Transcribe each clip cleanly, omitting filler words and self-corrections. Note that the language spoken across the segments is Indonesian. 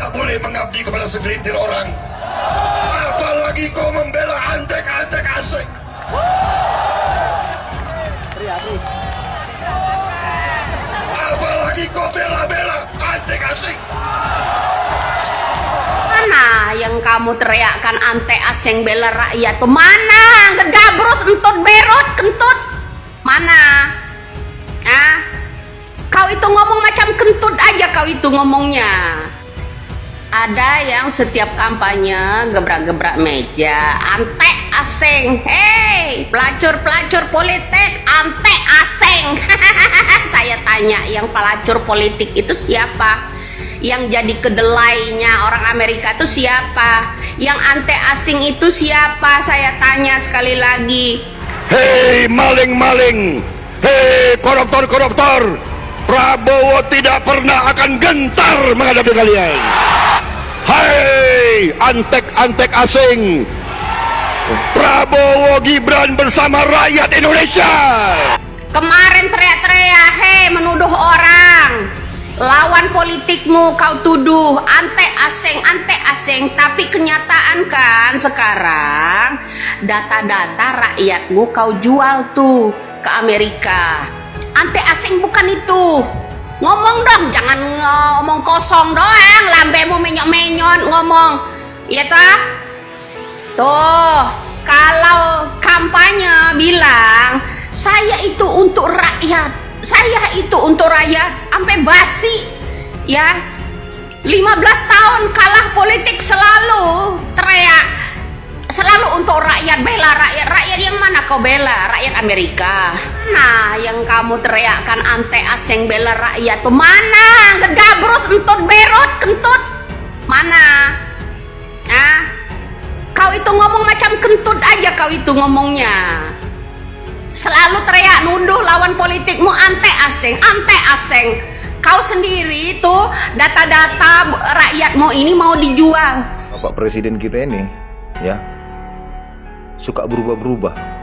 tak boleh mengabdi kepada segelintir orang. Apalagi kau membela antek-antek asing. Apalagi kau bela-bela antek asing. Mana yang kamu teriakkan antek asing bela rakyat tuh? Mana? Ngegabros entut berot kentut. Mana? Ah? Kau itu ngomong macam kentut aja kau itu ngomongnya. Ada yang setiap kampanye gebrak-gebrak meja, antek asing. Hei, pelacur-pelacur politik, antek asing. Saya tanya, yang pelacur politik itu siapa? Yang jadi kedelainya orang Amerika itu siapa? Yang antek asing itu siapa? Saya tanya sekali lagi. Hei maling-maling, hei koruptor-koruptor, Prabowo tidak pernah akan gentar menghadapi kalian. Hei antek-antek asing, Prabowo Gibran bersama rakyat Indonesia. Kemarin teriak-teriak, hei menuduh orang, lawan politikmu kau tuduh antek asing, tapi kenyataan kan sekarang data-data rakyatmu kau jual tuh ke Amerika. Antek asing bukan itu. Ngomong dong, jangan ngomong kosong doang, lambemu menyok-menyot ngomong. Iya toh? Tuh, kalau kampanye bilang saya itu untuk rakyat, sampai basi ya. 15 tahun kalah politik selalu teriak, selalu untuk rakyat, bela rakyat. Rakyat yang mana kau bela? Rakyat Amerika. Nah, yang kamu teriakkan antek asing bela rakyat tuh mana? Ngegabros entut berot kentut. Mana? Ah? Kau itu ngomong macam kentut aja kau itu ngomongnya. Selalu teriak nuduh lawan politikmu antek asing. Kau sendiri tuh data-data rakyatmu ini mau dijual. Bapak Presiden kita ini ya suka berubah-berubah.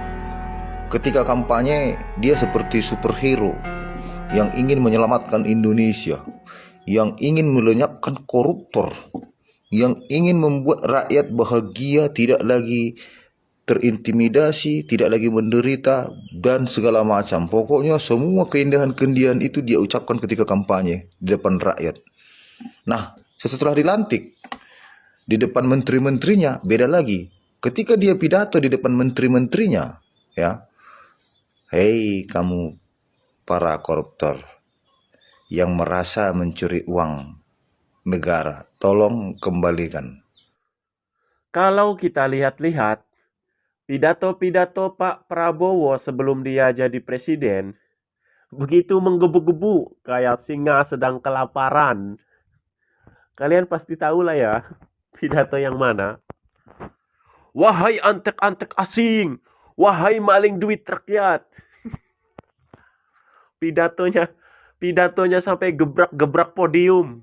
Ketika kampanye dia seperti superhero yang ingin menyelamatkan Indonesia, yang ingin melenyapkan koruptor, yang ingin membuat rakyat bahagia, tidak lagi terintimidasi, tidak lagi menderita, dan segala macam. Pokoknya semua keindahan-keindahan itu dia ucapkan ketika kampanye di depan rakyat. Nah, setelah dilantik di depan menteri-menterinya beda lagi. Ketika dia pidato di depan menteri-menterinya, ya, hei kamu para koruptor yang merasa mencuri uang negara, tolong kembalikan. Kalau kita lihat-lihat pidato-pidato Pak Prabowo sebelum dia jadi presiden begitu menggebu-gebu kayak singa sedang kelaparan. Kalian pasti tahu lah ya pidato yang mana. Wahai antek-antek asing, wahai maling duit rakyat. Pidatonya sampai gebrak-gebrak podium.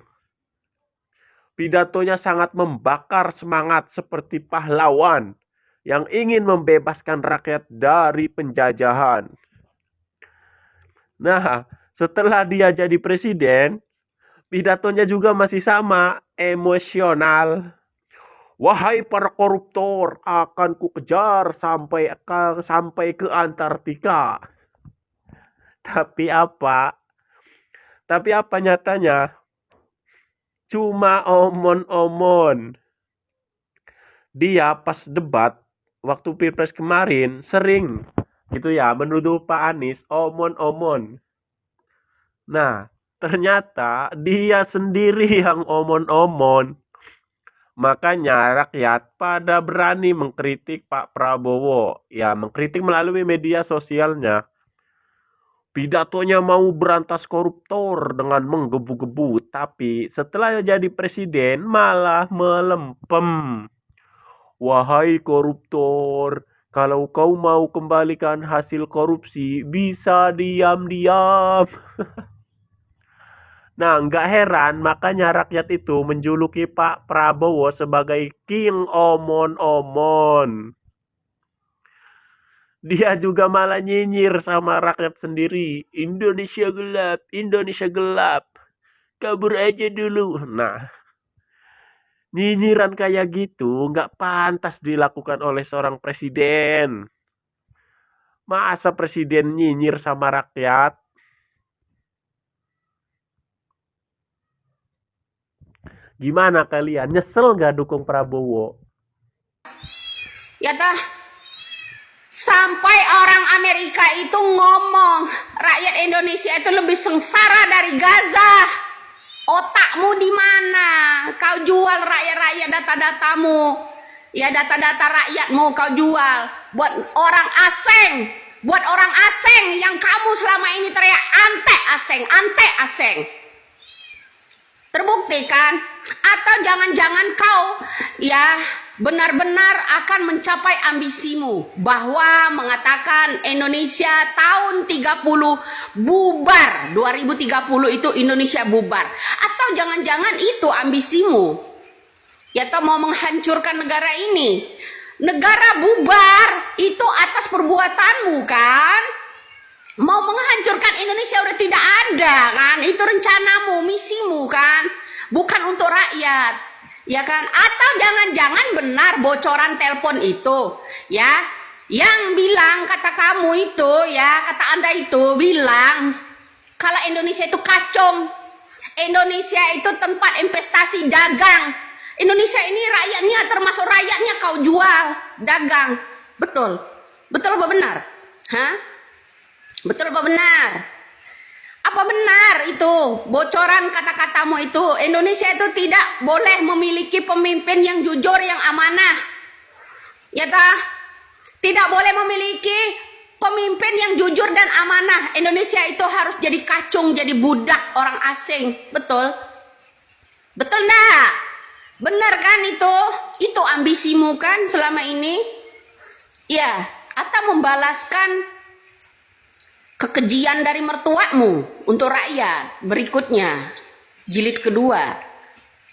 Pidatonya sangat membakar semangat seperti pahlawan yang ingin membebaskan rakyat dari penjajahan. Nah, setelah dia jadi presiden, pidatonya juga masih sama, emosional. Wahai para koruptor, akan kukejar sampai ke Antartika. Tapi apa nyatanya? Cuma omon-omon. Dia pas debat waktu Pilpres kemarin sering gitu ya menuduh Pak Anies omon-omon. Nah, ternyata dia sendiri yang omon-omon. Makanya rakyat pada berani mengkritik Pak Prabowo. Ya, mengkritik melalui media sosialnya. Pidatonya mau berantas koruptor dengan menggebu-gebu. Tapi setelah jadi presiden malah melempem. Wahai koruptor, kalau kau mau kembalikan hasil korupsi, bisa diam-diam. Nah, nggak heran makanya rakyat itu menjuluki Pak Prabowo sebagai King Omon-Omon. Dia juga malah nyinyir sama rakyat sendiri. Indonesia gelap, kabur aja dulu. Nah, Nyinyiran kayak gitu nggak pantas dilakukan oleh seorang presiden. Masa presiden nyinyir sama rakyat? Gimana kalian? Nyesel nggak dukung Prabowo? Ya tah, sampai orang Amerika itu ngomong rakyat Indonesia itu lebih sengsara dari Gaza. Otakmu di mana? Kau jual rakyat-rakyat data-datamu. Ya, data-data rakyatmu kau jual buat orang asing. Buat orang asing yang kamu selama ini teriak ante asing, ante asing. Terbukti kan? Atau jangan-jangan kau ya benar-benar akan mencapai ambisimu bahwa mengatakan Indonesia tahun 30 bubar, 2030 itu Indonesia bubar. Atau jangan-jangan itu ambisimu, ya toh mau menghancurkan negara ini. Negara bubar itu atas perbuatanmu kan. Mau menghancurkan Indonesia udah tidak ada kan. Itu rencanamu, misimu kan, bukan untuk rakyat, ya kan? Atau jangan-jangan benar bocoran telepon itu, ya, yang bilang kata kamu itu, ya, kata Anda itu bilang kalau Indonesia itu kacung, Indonesia itu tempat investasi dagang, Indonesia ini rakyatnya, termasuk rakyatnya kau jual, dagang. Betul? Betul apa benar? Hah? Betul apa benar? Apa benar itu bocoran kata-katamu itu? Indonesia itu tidak boleh memiliki pemimpin yang jujur, yang amanah. Ya tah? Tidak boleh memiliki pemimpin yang jujur dan amanah. Indonesia itu harus jadi kacung, jadi budak orang asing. Betul? Betul enggak? Benar kan itu? Itu ambisimu kan selama ini? Ya, atau membalaskan kekejian dari mertuamu untuk rakyat. Berikutnya, jilid kedua.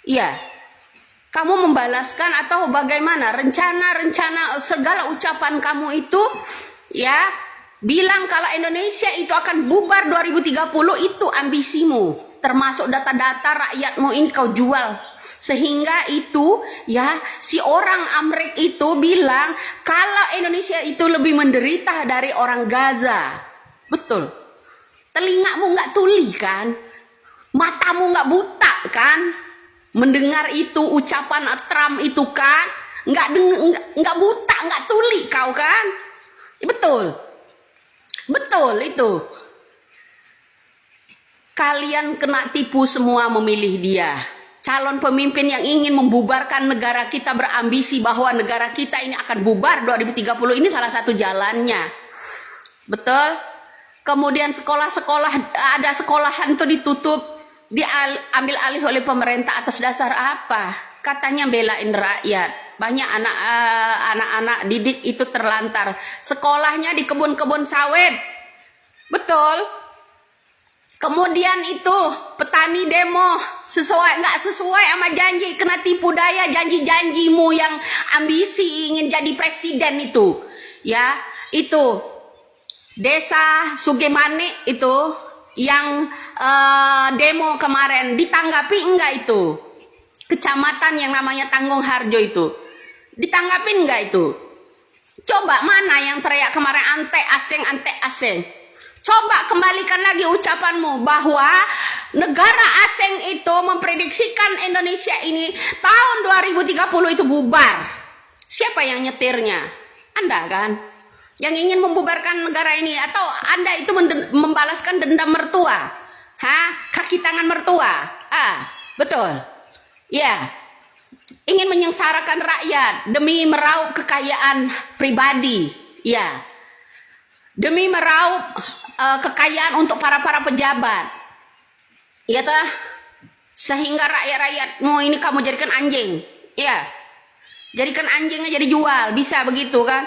Iya, kamu membalaskan atau bagaimana rencana-rencana segala ucapan kamu itu, ya, bilang kalau Indonesia itu akan bubar 2030, itu ambisimu. Termasuk data-data rakyatmu ini kau jual. Sehingga itu, ya, si orang Amerika itu bilang kalau Indonesia itu lebih menderita dari orang Gaza. Betul. Telingamu nggak tuli kan? Matamu nggak buta kan? Mendengar itu ucapan Trump itu kan? Nggak buta, nggak tuli kau kan? Betul. Betul itu. Kalian kena tipu semua memilih dia. Calon pemimpin yang ingin membubarkan negara kita, berambisi bahwa negara kita ini akan bubar 2030, ini salah satu jalannya. Betul? Kemudian sekolah-sekolah, ada sekolahan itu ditutup, diambil alih oleh pemerintah atas dasar apa? Katanya belain rakyat. Banyak anak-anak didik itu terlantar. Sekolahnya di kebun-kebun sawit. Betul? Kemudian itu petani demo nggak sesuai sama janji, kena tipu daya janji-janjimu yang ambisi ingin jadi presiden itu, ya. Itu desa Sugemane itu yang demo kemarin, ditanggapi enggak itu? Kecamatan yang namanya Tanggung Harjo itu ditanggapin enggak itu? Coba mana yang teriak kemarin ante asing, ante asing? Coba kembalikan lagi ucapanmu bahwa negara asing itu memprediksikan Indonesia ini tahun 2030 itu bubar. Siapa yang nyetirnya? Anda kan? Yang ingin membubarkan negara ini, atau Anda itu membalaskan dendam mertua? Hah? Kaki tangan mertua? Betul. Ya. Ingin menyengsarakan rakyat demi meraup kekayaan pribadi. Ya. Demi meraup kekayaan untuk para pejabat, ya toh, sehingga rakyatmu ini kamu jadikan anjing, ya, jadikan anjingnya jadi jual, bisa begitu kan?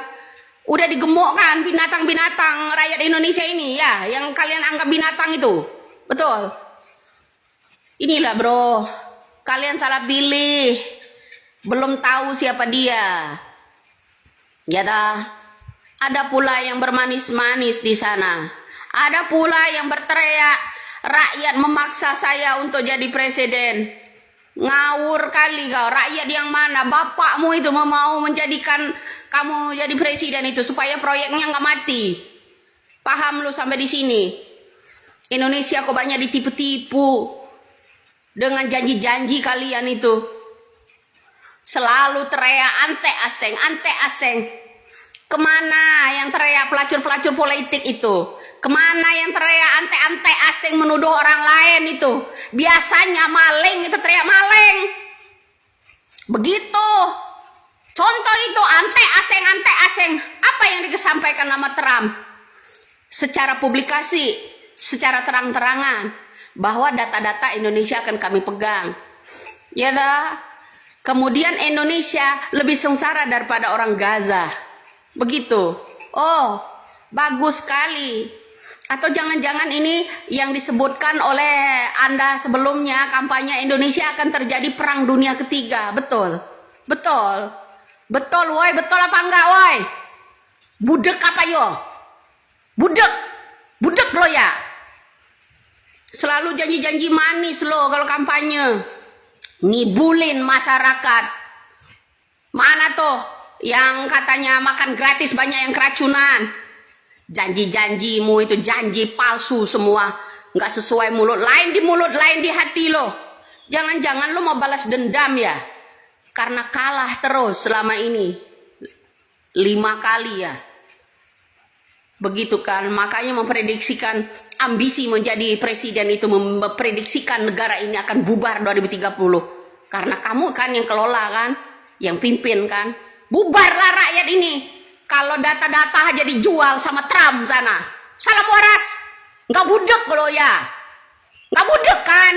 Udah digemukkan binatang-binatang rakyat Indonesia ini, ya, yang kalian anggap binatang itu, betul? Inilah bro, kalian salah pilih, belum tahu siapa dia, ya toh. Ada pula yang bermanis-manis di sana. Ada pula yang berteriak, rakyat memaksa saya untuk jadi presiden. Ngawur kali kau. Rakyat yang mana? Bapakmu itu mau menjadikan kamu jadi presiden itu supaya proyeknya nggak mati. Paham lu sampai di sini? Indonesia kok banyak ditipu-tipu dengan janji-janji kalian itu. Selalu teriak ante aseng. Kemana yang teriak pelacur-pelacur politik itu? Kemana yang teriak ante aseng menuduh orang lain itu? Biasanya maling itu teriak maling. Begitu. Contoh itu ante aseng. Apa yang disampaikan nama Trump? Secara publikasi, secara terang-terangan bahwa data-data Indonesia akan kami pegang. Ya dah. Kemudian Indonesia lebih sengsara daripada orang Gaza. Begitu. Oh, bagus sekali. Atau jangan-jangan ini yang disebutkan oleh Anda sebelumnya, kampanye Indonesia akan terjadi perang dunia ketiga. Betul. Betul, woi. Betul apa enggak, woi? Budek apa yo? Budek lo ya. Selalu janji-janji manis lo kalau kampanye. Ngibulin masyarakat. Mana tuh yang katanya makan gratis banyak yang keracunan? Janji-janjimu itu janji palsu semua. Nggak sesuai mulut. Lain di mulut, lain di hati lo. Jangan-jangan lo mau balas dendam ya? Karena kalah terus selama ini. 5 kali ya. Begitu kan, makanya memprediksikan ambisi menjadi presiden itu, memprediksikan negara ini akan bubar 2030. Karena kamu kan yang kelola kan, yang pimpin kan. Bubarlah rakyat ini. Kalau data-data aja dijual sama Trump sana. Salam waras. Nggak budek lo ya. Nggak budek kan.